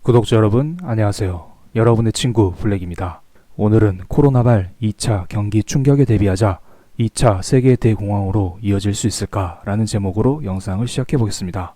구독자 여러분 안녕하세요. 여러분의 친구 블랙입니다. 오늘은 코로나발 2차 경기 충격에 대비하자 2차 세계 대공황으로 이어질 수 있을까 라는 제목으로 영상을 시작해 보겠습니다.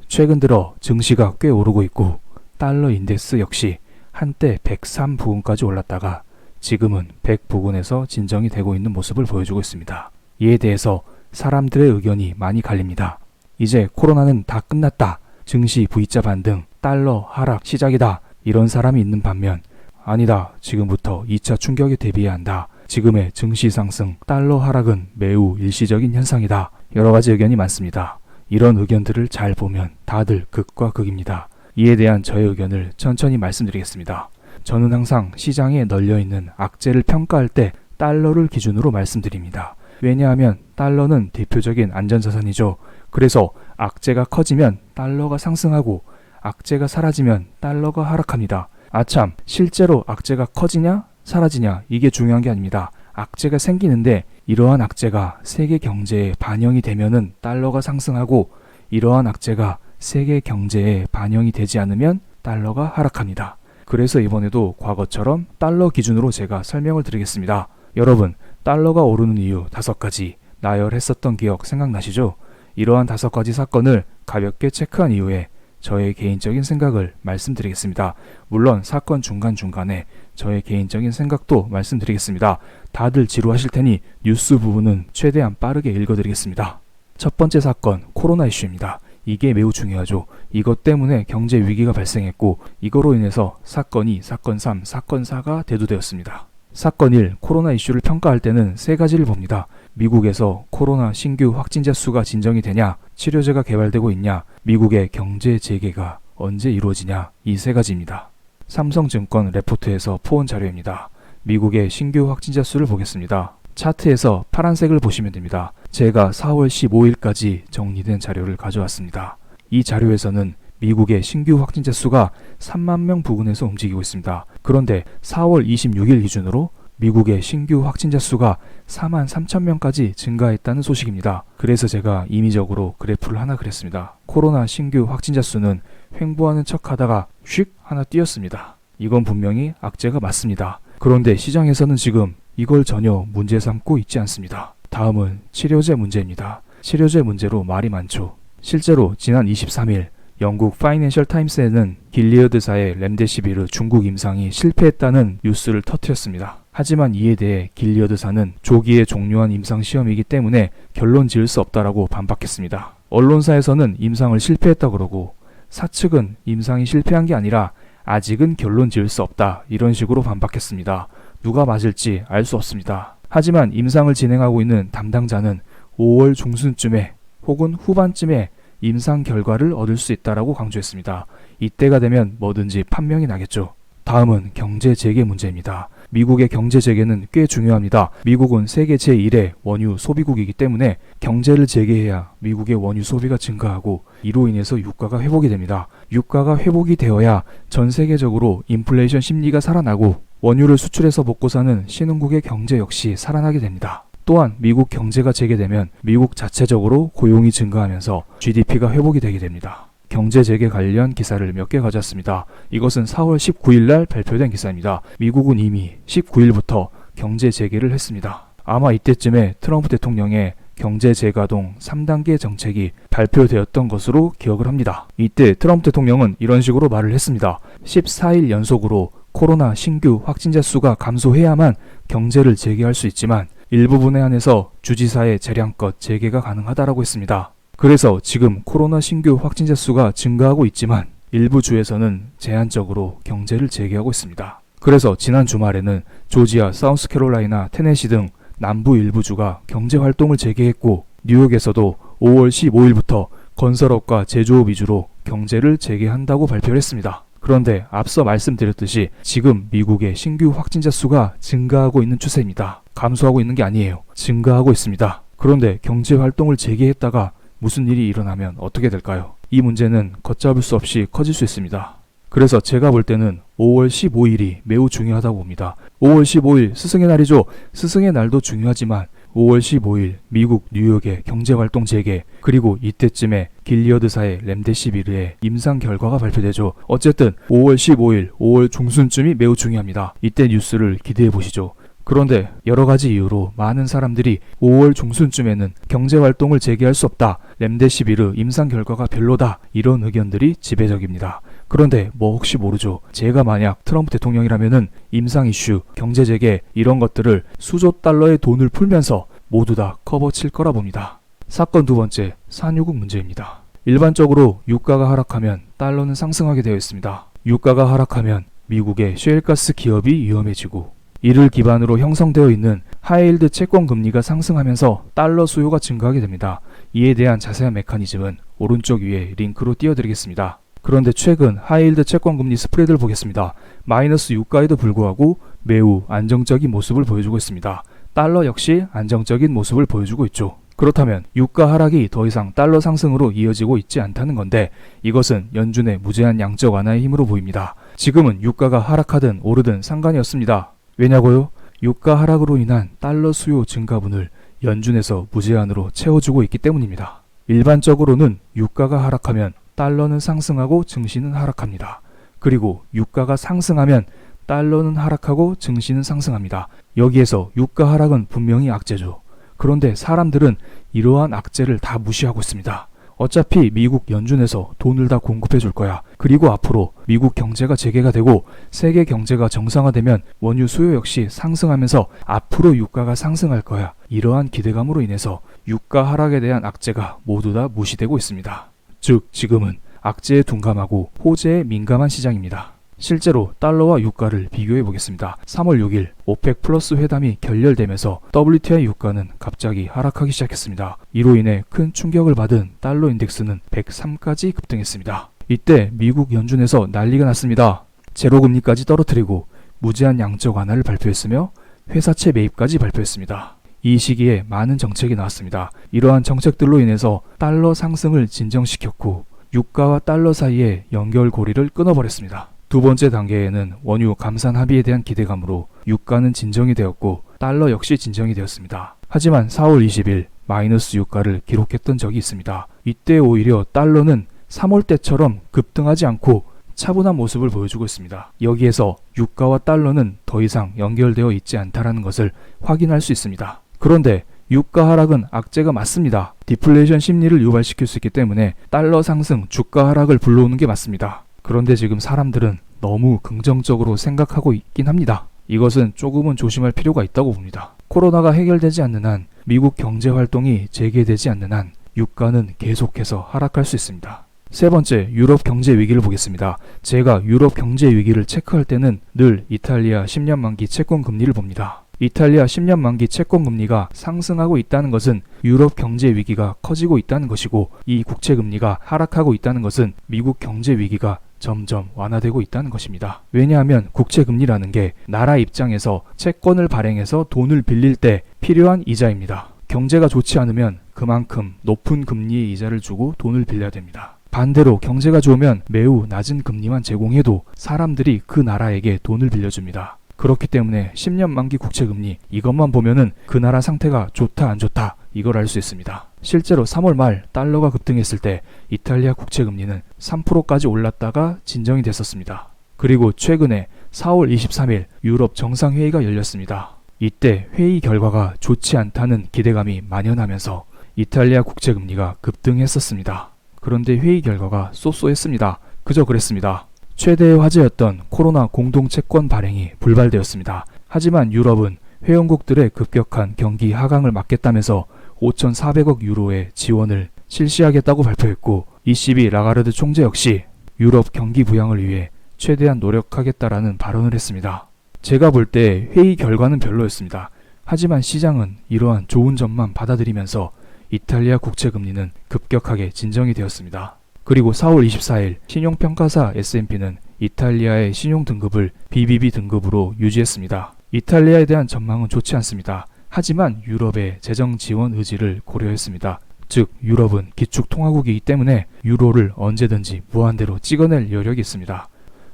최근 들어 증시가 꽤 오르고 있고 달러 인덱스 역시 한때 103 부근까지 올랐다가 지금은 100 부근에서 진정이 되고 있는 모습을 보여주고 있습니다. 이에 대해서 사람들의 의견이 많이 갈립니다. 이제 코로나는 다 끝났다. 증시 V자 반등, 달러 하락 시작이다. 이런 사람이 있는 반면 아니다. 지금부터 2차 충격에 대비해야 한다. 지금의 증시 상승, 달러 하락은 매우 일시적인 현상이다. 여러 가지 의견이 많습니다. 이런 의견들을 잘 보면 다들 극과 극입니다. 이에 대한 저의 의견을 천천히 말씀드리겠습니다. 저는 항상 시장에 널려있는 악재를 평가할 때 달러를 기준으로 말씀드립니다. 왜냐하면 달러는 대표적인 안전자산이죠. 그래서 악재가 커지면 달러가 상승하고 악재가 사라지면 달러가 하락합니다. 아참, 실제로 악재가 커지냐 사라지냐 이게 중요한 게 아닙니다. 악재가 생기는데 이러한 악재가 세계 경제에 반영이 되면은 달러가 상승하고 이러한 악재가 세계 경제에 반영이 되지 않으면 달러가 하락합니다. 그래서 이번에도 과거처럼 달러 기준으로 제가 설명을 드리겠습니다. 여러분, 달러가 오르는 이유 5가지 나열했었던 기억 생각나시죠? 이러한 5가지 사건을 가볍게 체크한 이후에 저의 개인적인 생각을 말씀드리겠습니다. 물론 사건 중간중간에 저의 개인적인 생각도 말씀드리겠습니다. 다들 지루하실 테니 뉴스 부분은 최대한 빠르게 읽어드리겠습니다. 첫 번째 사건, 코로나 이슈입니다. 이게 매우 중요하죠. 이것 때문에 경제 위기가 발생했고 이거로 인해서 사건이 사건 3, 사건 4가 대두되었습니다. 사건 1, 코로나 이슈를 평가할 때는 3가지를 봅니다. 미국에서 코로나 신규 확진자 수가 진정이 되냐, 치료제가 개발되고 있냐, 미국의 경제 재개가 언제 이루어지냐, 이 3가지입니다. 삼성증권 레포트에서 포온 자료입니다. 미국의 신규 확진자 수를 보겠습니다. 차트에서 파란색을 보시면 됩니다. 제가 4월 15일까지 정리된 자료를 가져왔습니다. 이 자료에서는 미국의 신규 확진자 수가 3만 명 부근에서 움직이고 있습니다. 그런데 4월 26일 기준으로 미국의 신규 확진자 수가 4만 3천 명까지 증가했다는 소식입니다. 그래서 제가 임의적으로 그래프를 하나 그렸습니다. 코로나 신규 확진자 수는 횡보하는 척하다가 휙 하나 뛰었습니다. 이건 분명히 악재가 맞습니다. 그런데 시장에서는 지금 이걸 전혀 문제 삼고 있지 않습니다. 다음은 치료제 문제입니다. 치료제 문제로 말이 많죠. 실제로 지난 23일 영국 파이낸셜 타임스에는 길리어드사의 렘데시비르 중국 임상이 실패했다는 뉴스를 터뜨렸습니다. 하지만 이에 대해 길리어드사는 조기에 종료한 임상 시험이기 때문에 결론 지을 수 없다라고 반박했습니다. 언론사에서는 임상을 실패했다 그러고 사측은 임상이 실패한 게 아니라 아직은 결론 지을 수 없다 이런 식으로 반박했습니다. 누가 맞을지 알 수 없습니다. 하지만 임상을 진행하고 있는 담당자는 5월 중순쯤에 혹은 후반쯤에 임상 결과를 얻을 수 있다라고 강조했습니다. 이때가 되면 뭐든지 판명이 나겠죠. 다음은 경제 재개 문제입니다. 미국의 경제 재개는 꽤 중요합니다. 미국은 세계 제1의 원유 소비국이기 때문에 경제를 재개해야 미국의 원유 소비가 증가하고 이로 인해서 유가가 회복이 됩니다. 유가가 회복이 되어야 전 세계적으로 인플레이션 심리가 살아나고 원유를 수출해서 먹고 사는 신흥국의 경제 역시 살아나게 됩니다. 또한 미국 경제가 재개되면 미국 자체적으로 고용이 증가하면서 GDP가 회복이 되게 됩니다. 경제 재개 관련 기사를 몇 개 가져왔습니다. 이것은 4월 19일 날 발표된 기사입니다. 미국은 이미 19일부터 경제 재개를 했습니다. 아마 이때쯤에 트럼프 대통령의 경제 재가동 3단계 정책이 발표되었던 것으로 기억을 합니다. 이때 트럼프 대통령은 이런 식으로 말을 했습니다. 14일 연속으로 코로나 신규 확진자 수가 감소해야만 경제를 재개할 수 있지만 일부분에 한해서 주지사의 재량껏 재개가 가능하다라고 했습니다. 그래서 지금 코로나 신규 확진자 수가 증가하고 있지만 일부 주에서는 제한적으로 경제를 재개하고 있습니다. 그래서 지난 주말에는 조지아, 사우스캐롤라이나, 테네시 등 남부 일부 주가 경제 활동을 재개했고 뉴욕에서도 5월 15일부터 건설업과 제조업 위주로 경제를 재개한다고 발표를 했습니다. 그런데 앞서 말씀드렸듯이 지금 미국의 신규 확진자 수가 증가하고 있는 추세입니다. 감소하고 있는 게 아니에요. 증가하고 있습니다. 그런데 경제 활동을 재개했다가 무슨 일이 일어나면 어떻게 될까요? 이 문제는 걷잡을 수 없이 커질 수 있습니다. 그래서 제가 볼 때는 5월 15일이 매우 중요하다고 봅니다. 5월 15일 스승의 날이죠. 스승의 날도 중요하지만 5월 15일 미국 뉴욕의 경제활동 재개, 그리고 이때쯤에 길리어드사의 렘데시비르의 임상 결과가 발표되죠. 어쨌든 5월 15일, 5월 중순쯤이 매우 중요합니다. 이때 뉴스를 기대해 보시죠. 그런데 여러가지 이유로 많은 사람들이 5월 중순쯤에는 경제활동을 재개할 수 없다, 렘데시비르 임상 결과가 별로다, 이런 의견들이 지배적입니다. 그런데 뭐 혹시 모르죠. 제가 만약 트럼프 대통령이라면은 임상 이슈, 경제 재개 이런 것들을 수조 달러의 돈을 풀면서 모두 다 커버 칠 거라 봅니다. 사건 두 번째, 산유국 문제입니다. 일반적으로 유가가 하락하면 달러는 상승하게 되어 있습니다. 유가가 하락하면 미국의 셰일가스 기업이 위험해지고, 이를 기반으로 형성되어 있는 하이힐드 채권 금리가 상승하면서 달러 수요가 증가하게 됩니다. 이에 대한 자세한 메커니즘은 오른쪽 위에 링크로 띄워드리겠습니다. 그런데 최근 하이힐드 채권 금리 스프레드를 보겠습니다. 마이너스 유가에도 불구하고 매우 안정적인 모습을 보여주고 있습니다. 달러 역시 안정적인 모습을 보여주고 있죠. 그렇다면 유가 하락이 더 이상 달러 상승으로 이어지고 있지 않다는 건데, 이것은 연준의 무제한 양적 완화의 힘으로 보입니다. 지금은 유가가 하락하든 오르든 상관이 없습니다. 왜냐고요? 유가 하락으로 인한 달러 수요 증가분을 연준에서 무제한으로 채워주고 있기 때문입니다. 일반적으로는 유가가 하락하면 달러는 상승하고 증시는 하락합니다. 그리고 유가가 상승하면 달러는 하락하고 증시는 상승합니다. 여기에서 유가 하락은 분명히 악재죠. 그런데 사람들은 이러한 악재를 다 무시하고 있습니다. 어차피 미국 연준에서 돈을 다 공급해 줄 거야. 그리고 앞으로 미국 경제가 재개가 되고 세계 경제가 정상화되면 원유 수요 역시 상승하면서 앞으로 유가가 상승할 거야. 이러한 기대감으로 인해서 유가 하락에 대한 악재가 모두 다 무시되고 있습니다. 즉 지금은 악재에 둔감하고 호재에 민감한 시장입니다. 실제로 달러와 유가를 비교해 보겠습니다. 3월 6일 오펙 플러스 회담이 결렬되면서 WTI 유가는 갑자기 하락하기 시작했습니다. 이로 인해 큰 충격을 받은 달러 인덱스는 103까지 급등했습니다. 이때 미국 연준에서 난리가 났습니다. 제로금리까지 떨어뜨리고 무제한 양적 완화를 발표했으며 회사채 매입까지 발표했습니다. 이 시기에 많은 정책이 나왔습니다. 이러한 정책들로 인해서 달러 상승을 진정시켰고 유가와 달러 사이의 연결고리를 끊어버렸습니다. 두 번째 단계에는 원유 감산 합의에 대한 기대감으로 유가는 진정이 되었고 달러 역시 진정이 되었습니다. 하지만 4월 20일 마이너스 유가를 기록했던 적이 있습니다. 이때 오히려 달러는 3월 때처럼 급등하지 않고 차분한 모습을 보여주고 있습니다. 여기에서 유가와 달러는 더 이상 연결되어 있지 않다는 것을 확인할 수 있습니다. 그런데 유가 하락은 악재가 맞습니다. 디플레이션 심리를 유발시킬 수 있기 때문에 달러 상승, 주가 하락을 불러오는 게 맞습니다. 그런데 지금 사람들은 너무 긍정적으로 생각하고 있긴 합니다. 이것은 조금은 조심할 필요가 있다고 봅니다. 코로나가 해결되지 않는 한, 미국 경제 활동이 재개되지 않는 한 유가는 계속해서 하락할 수 있습니다. 세 번째, 유럽 경제 위기를 보겠습니다. 제가 유럽 경제 위기를 체크할 때는 늘 이탈리아 10년 만기 채권 금리를 봅니다. 이탈리아 10년 만기 채권 금리가 상승하고 있다는 것은 유럽 경제 위기가 커지고 있다는 것이고, 이 국채 금리가 하락하고 있다는 것은 미국 경제 위기가 점점 완화되고 있다는 것입니다. 왜냐하면 국채 금리라는 게 나라 입장에서 채권을 발행해서 돈을 빌릴 때 필요한 이자입니다. 경제가 좋지 않으면 그만큼 높은 금리의 이자를 주고 돈을 빌려야 됩니다. 반대로 경제가 좋으면 매우 낮은 금리만 제공해도 사람들이 그 나라에게 돈을 빌려줍니다. 그렇기 때문에 10년 만기 국채 금리, 이것만 보면은 그 나라 상태가 좋다 안 좋다 이걸 알 수 있습니다. 실제로 3월 말 달러가 급등했을 때 이탈리아 국채 금리는 3%까지 올랐다가 진정이 됐었습니다. 그리고 최근에 4월 23일 유럽 정상회의가 열렸습니다. 이때 회의 결과가 좋지 않다는 기대감이 만연하면서 이탈리아 국채 금리가 급등했었습니다. 그런데 회의 결과가 쏘쏘했습니다. 그저 그랬습니다. 최대의 화제였던 코로나 공동채권 발행이 불발되었습니다. 하지만 유럽은 회원국들의 급격한 경기 하강을 막겠다면서 5,400억 유로의 지원을 실시하겠다고 발표했고, ECB 라가르드 총재 역시 유럽 경기 부양을 위해 최대한 노력하겠다라는 발언을 했습니다. 제가 볼 때 회의 결과는 별로였습니다. 하지만 시장은 이러한 좋은 점만 받아들이면서 이탈리아 국채 금리는 급격하게 진정이 되었습니다. 그리고 4월 24일 신용평가사 S&P는 이탈리아의 신용 등급을 BBB 등급으로 유지했습니다. 이탈리아에 대한 전망은 좋지 않습니다. 하지만 유럽의 재정 지원 의지를 고려했습니다. 즉 유럽은 기축통화국이기 때문에 유로를 언제든지 무한대로 찍어낼 여력이 있습니다.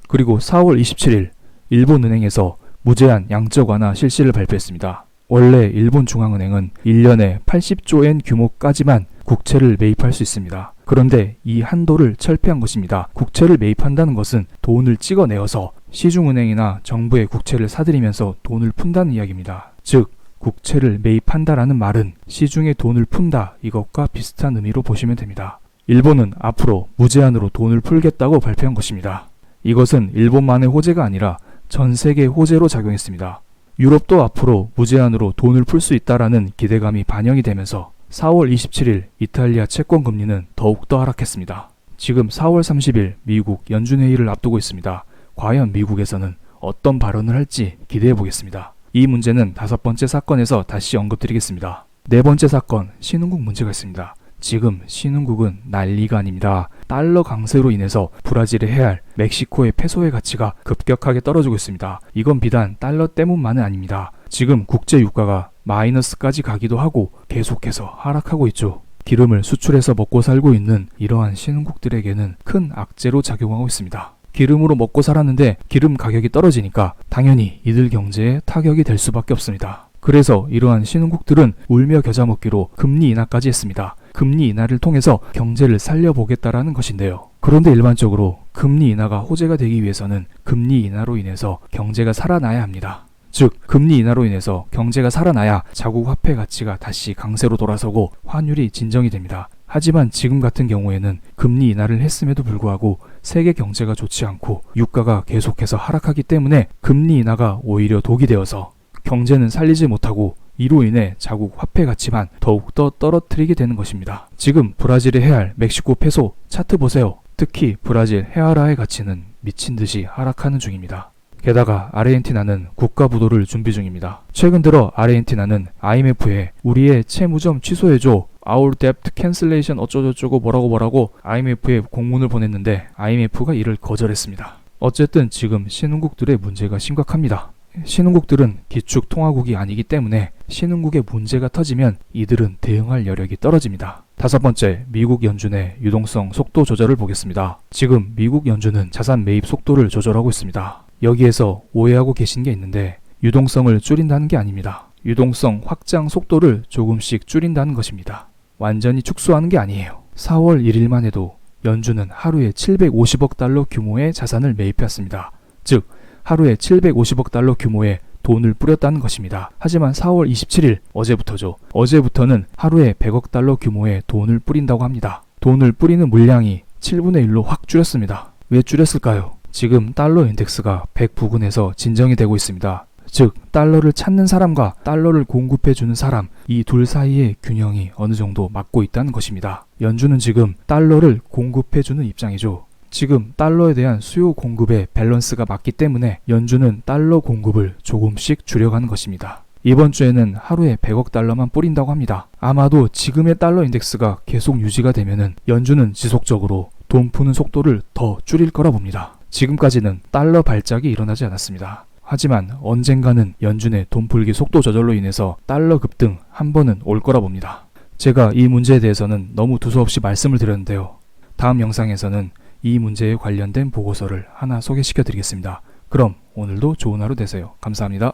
그리고 4월 27일 일본은행에서 무제한 양적 완화 실시를 발표했습니다. 원래 일본 중앙은행은 1년에 80조엔 규모까지만 국채를 매입할 수 있습니다. 그런데 이 한도를 철폐한 것입니다. 국채를 매입한다는 것은 돈을 찍어내어서 시중은행이나 정부의 국채를 사들이면서 돈을 푼다는 이야기입니다. 즉, 국채를 매입한다라는 말은 시중에 돈을 푼다, 이것과 비슷한 의미로 보시면 됩니다. 일본은 앞으로 무제한으로 돈을 풀겠다고 발표한 것입니다. 이것은 일본만의 호재가 아니라 전 세계 호재로 작용했습니다. 유럽도 앞으로 무제한으로 돈을 풀 수 있다라는 기대감이 반영이 되면서 4월 27일 이탈리아 채권 금리는 더욱더 하락했습니다. 지금 4월 30일 미국 연준회의를 앞두고 있습니다. 과연 미국에서는 어떤 발언을 할지 기대해 보겠습니다. 이 문제는 5번째 사건에서 다시 언급드리겠습니다. 4번째 사건, 신흥국 문제가 있습니다. 지금 신흥국은 난리가 아닙니다. 달러 강세로 인해서 브라질의 레알, 멕시코의 페소의 가치가 급격하게 떨어지고 있습니다. 이건 비단 달러 때문만은 아닙니다. 지금 국제 유가가 마이너스까지 가기도 하고 계속해서 하락하고 있죠. 기름을 수출해서 먹고 살고 있는 이러한 신흥국들에게는 큰 악재로 작용하고 있습니다. 기름으로 먹고 살았는데 기름 가격이 떨어지니까 당연히 이들 경제에 타격이 될 수밖에 없습니다. 그래서 이러한 신흥국들은 울며 겨자 먹기로 금리 인하까지 했습니다. 금리 인하를 통해서 경제를 살려보겠다라는 것인데요. 그런데 일반적으로 금리 인하가 호재가 되기 위해서는 금리 인하로 인해서 경제가 살아나야 합니다. 즉, 금리 인하로 인해서 경제가 살아나야 자국 화폐 가치가 다시 강세로 돌아서고 환율이 진정이 됩니다. 하지만 지금 같은 경우에는 금리 인하를 했음에도 불구하고 세계 경제가 좋지 않고 유가가 계속해서 하락하기 때문에 금리 인하가 오히려 독이 되어서 경제는 살리지 못하고 이로 인해 자국 화폐 가치만 더욱더 떨어뜨리게 되는 것입니다. 지금 브라질의 레알, 멕시코 페소 차트 보세요. 특히 브라질 헤아라의 가치는 미친 듯이 하락하는 중입니다. 게다가 아르헨티나는 국가 부도를 준비 중입니다. 최근 들어 아르헨티나는 IMF에 우리의 채무점 취소해줘, Our Debt Cancellation 어쩌고저쩌고 뭐라고 IMF에 공문을 보냈는데 IMF가 이를 거절했습니다. 어쨌든 지금 신흥국들의 문제가 심각합니다. 신흥국들은 기축통화국이 아니기 때문에 신흥국의 문제가 터지면 이들은 대응할 여력이 떨어집니다. 5번째, 미국 연준의 유동성 속도 조절을 보겠습니다. 지금 미국 연준은 자산 매입 속도를 조절하고 있습니다. 여기에서 오해하고 계신 게 있는데 유동성을 줄인다는 게 아닙니다. 유동성 확장 속도를 조금씩 줄인다는 것입니다. 완전히 축소하는 게 아니에요. 4월 1일만 해도 연준은 하루에 750억 달러 규모의 자산을 매입했습니다. 즉, 하루에 750억 달러 규모의 돈을 뿌렸다는 것입니다. 하지만 4월 27일, 어제부터죠. 어제부터는 하루에 100억 달러 규모의 돈을 뿌린다고 합니다. 돈을 뿌리는 물량이 7분의 1로 확 줄였습니다. 왜 줄였을까요? 지금 달러 인덱스가 100 부근에서 진정이 되고 있습니다. 즉, 달러를 찾는 사람과 달러를 공급해주는 사람, 이 둘 사이의 균형이 어느 정도 맞고 있다는 것입니다. 연준은 지금 달러를 공급해주는 입장이죠. 지금 달러에 대한 수요 공급의 밸런스가 맞기 때문에 연준은 달러 공급을 조금씩 줄여가는 것입니다. 이번 주에는 하루에 100억 달러만 뿌린다고 합니다. 아마도 지금의 달러 인덱스가 계속 유지가 되면은 연준은 지속적으로 돈 푸는 속도를 더 줄일 거라 봅니다. 지금까지는 달러 발작이 일어나지 않았습니다. 하지만 언젠가는 연준의 돈 풀기 속도 조절로 인해서 달러 급등 한 번은 올 거라 봅니다. 제가 이 문제에 대해서는 너무 두서없이 말씀을 드렸는데요. 다음 영상에서는 이 문제에 관련된 보고서를 하나 소개시켜 드리겠습니다. 그럼 오늘도 좋은 하루 되세요. 감사합니다.